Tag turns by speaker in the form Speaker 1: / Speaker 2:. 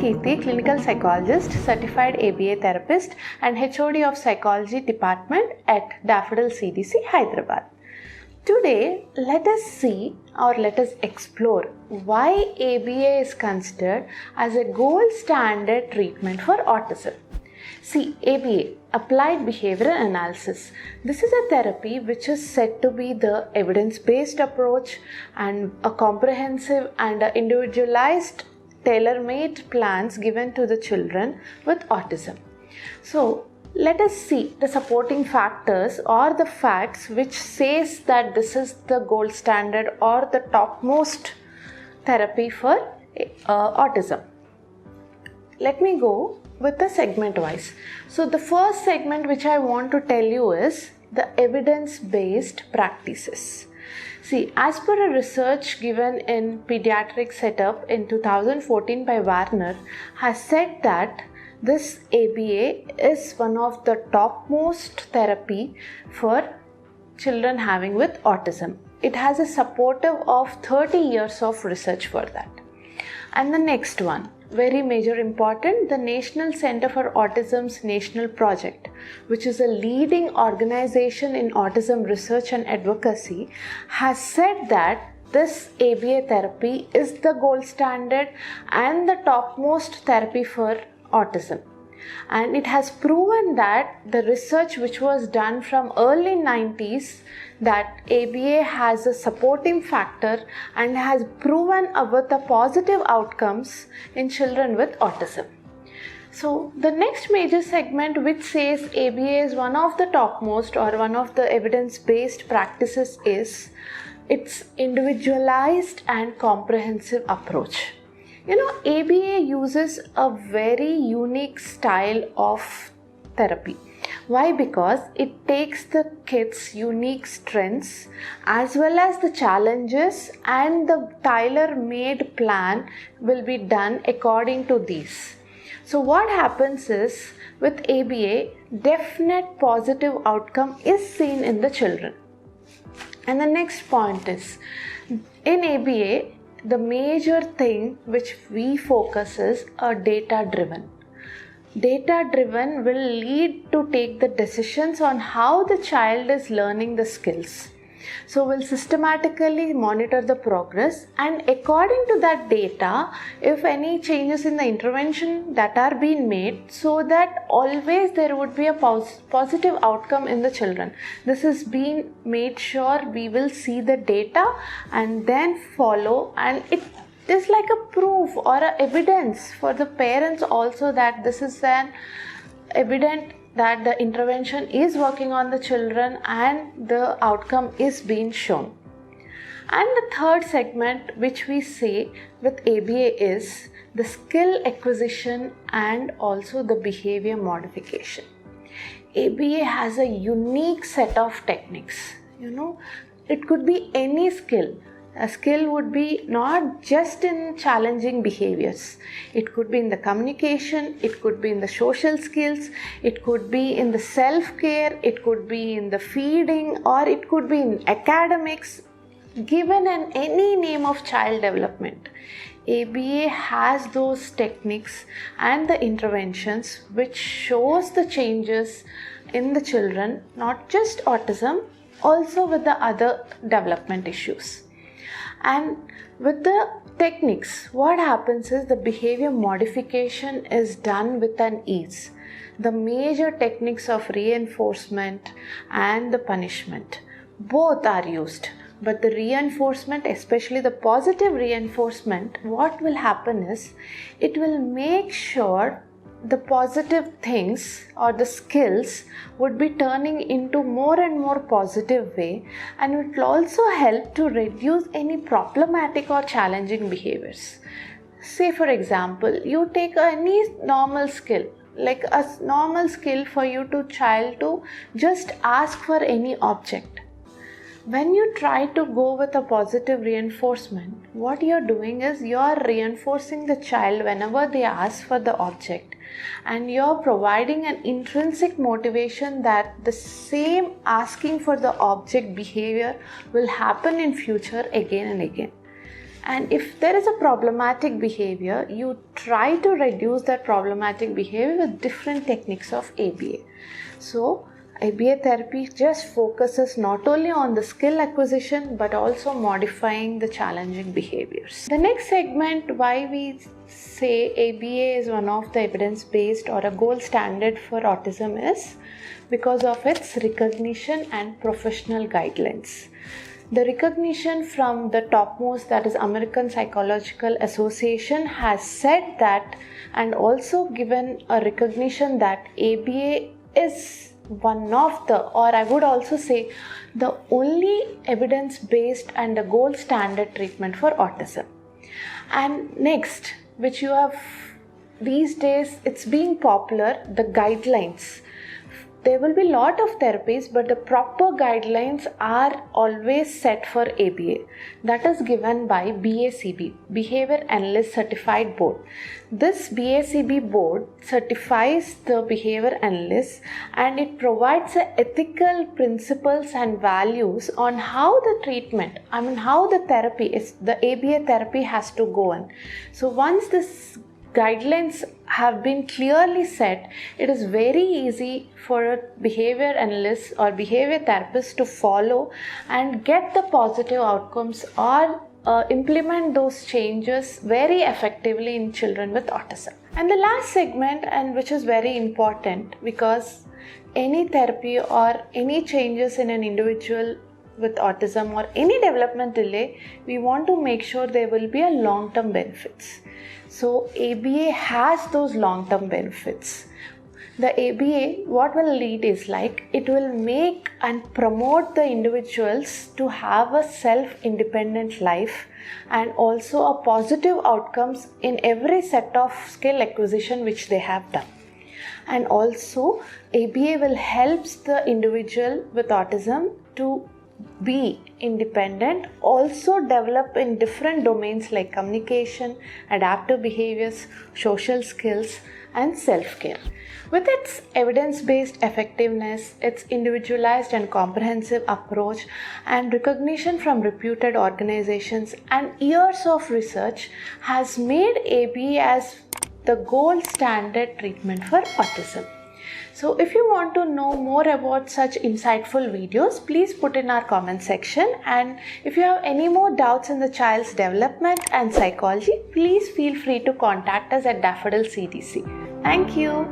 Speaker 1: Kirti, clinical psychologist, certified ABA therapist and HOD of psychology department at Daffodils CDC, Hyderabad. Today, let us see or let us explore why ABA is considered as a gold standard treatment for autism. See, ABA, Applied Behavioral Analysis. This is a therapy which is said to be the evidence-based approach and a comprehensive and individualized tailor-made plans given to the children with autism. So, let us see the supporting factors or the facts which says that this is the gold standard or the topmost therapy for autism. Let me go with the segment wise. So the first segment which I want to tell you is the evidence-based practices. See, as per a research given in pediatric setup in 2014 by Warner has said that this ABA is one of the topmost therapy for children having with autism. It has a supportive of 30 years of research for that. And the next one, very major important, the National Center for Autism's National Project, which is a leading organization in autism research and advocacy, has said that this ABA therapy is the gold standard and the topmost therapy for autism. And it has proven that the research which was done from early 90s that ABA has a supporting factor and has proven with the positive outcomes in children with autism. So the next major segment which says ABA is one of the topmost or one of the evidence-based practices is its individualized and comprehensive approach. You know, ABA uses a very unique style of therapy. Why? Because it takes the kids' unique strengths as well as the challenges, and the tailor-made plan will be done according to these. So what happens is with ABA, definite positive outcome is seen in the children. And the next point is, in ABA, the major thing which we focus is data driven. Data driven will lead to take the decisions on how the child is learning the skills. So we'll systematically monitor the progress, and according to that data, if any changes in the intervention that are being made, so that always there would be a positive outcome in the children. This is being made sure. We will see the data and then follow, and it is like a proof or a evidence for the parents also that this is an evident that the intervention is working on the children and the outcome is being shown. And the third segment which we say with ABA is the skill acquisition and also the behavior modification. ABA has a unique set of techniques. You know, it could be any skill. A skill would be not just in challenging behaviors. It could be in the communication, it could be in the social skills, it could be in the self-care, it could be in the feeding, or it could be in academics, given in any name of child development. ABA has those techniques and the interventions which shows the changes in the children, not just autism, also with the other development issues. And with the techniques, what happens is the behavior modification is done with an ease. The major techniques of reinforcement and the punishment, both are used. But the reinforcement, especially the positive reinforcement, what will happen is, it will make sure the positive things or the skills would be turning into more and more positive way, and it will also help to reduce any problematic or challenging behaviors. Say for example, you take any normal skill, like a normal skill for you to child to just ask for any object. When you try to go with a positive reinforcement, what you're doing is you're reinforcing the child whenever they ask for the object, and you're providing an intrinsic motivation that the same asking for the object behavior will happen in future again and again. And if there is a problematic behavior, you try to reduce that problematic behavior with different techniques of ABA. So ABA therapy just focuses not only on the skill acquisition but also modifying the challenging behaviors. The next segment, why we say ABA is one of the evidence-based or a gold standard for autism, is because of its recognition and professional guidelines. The recognition from the topmost, that is American Psychological Association, has said that, and also given a recognition that ABA is one of the, or I would also say the only evidence-based and the gold standard treatment for autism. And next, which you have these days, it's being popular, the guidelines. There will be a lot of therapies, but the proper guidelines are always set for ABA. That is given by BACB, Behavior Analyst Certified Board. This BACB board certifies the behavior analysts, and it provides the ethical principles and values on how the treatment, how the therapy is, the ABA therapy has to go on. So once this guidelines have been clearly set, it is very easy for a behavior analyst or behavior therapist to follow and get the positive outcomes or implement those changes very effectively in children with autism. And the last segment, and which is very important, because any therapy or any changes in an individual with autism or any development delay, we want to make sure there will be a long-term benefits. So ABA has those long-term benefits. The ABA, what will lead is like, it will make and promote the individuals to have a self-independent life and also a positive outcomes in every set of skill acquisition which they have done. And also ABA will help the individual with autism to be independent, also develop in different domains like communication, adaptive behaviors, social skills, and self-care. With its evidence-based effectiveness, its individualized and comprehensive approach, and recognition from reputed organizations and years of research, has made ABA as the gold standard treatment for autism. So if you want to know more about such insightful videos, please put in our comment section, and if you have any more doubts in the child's development and psychology, please feel free to contact us at Daffodils CDC. Thank you.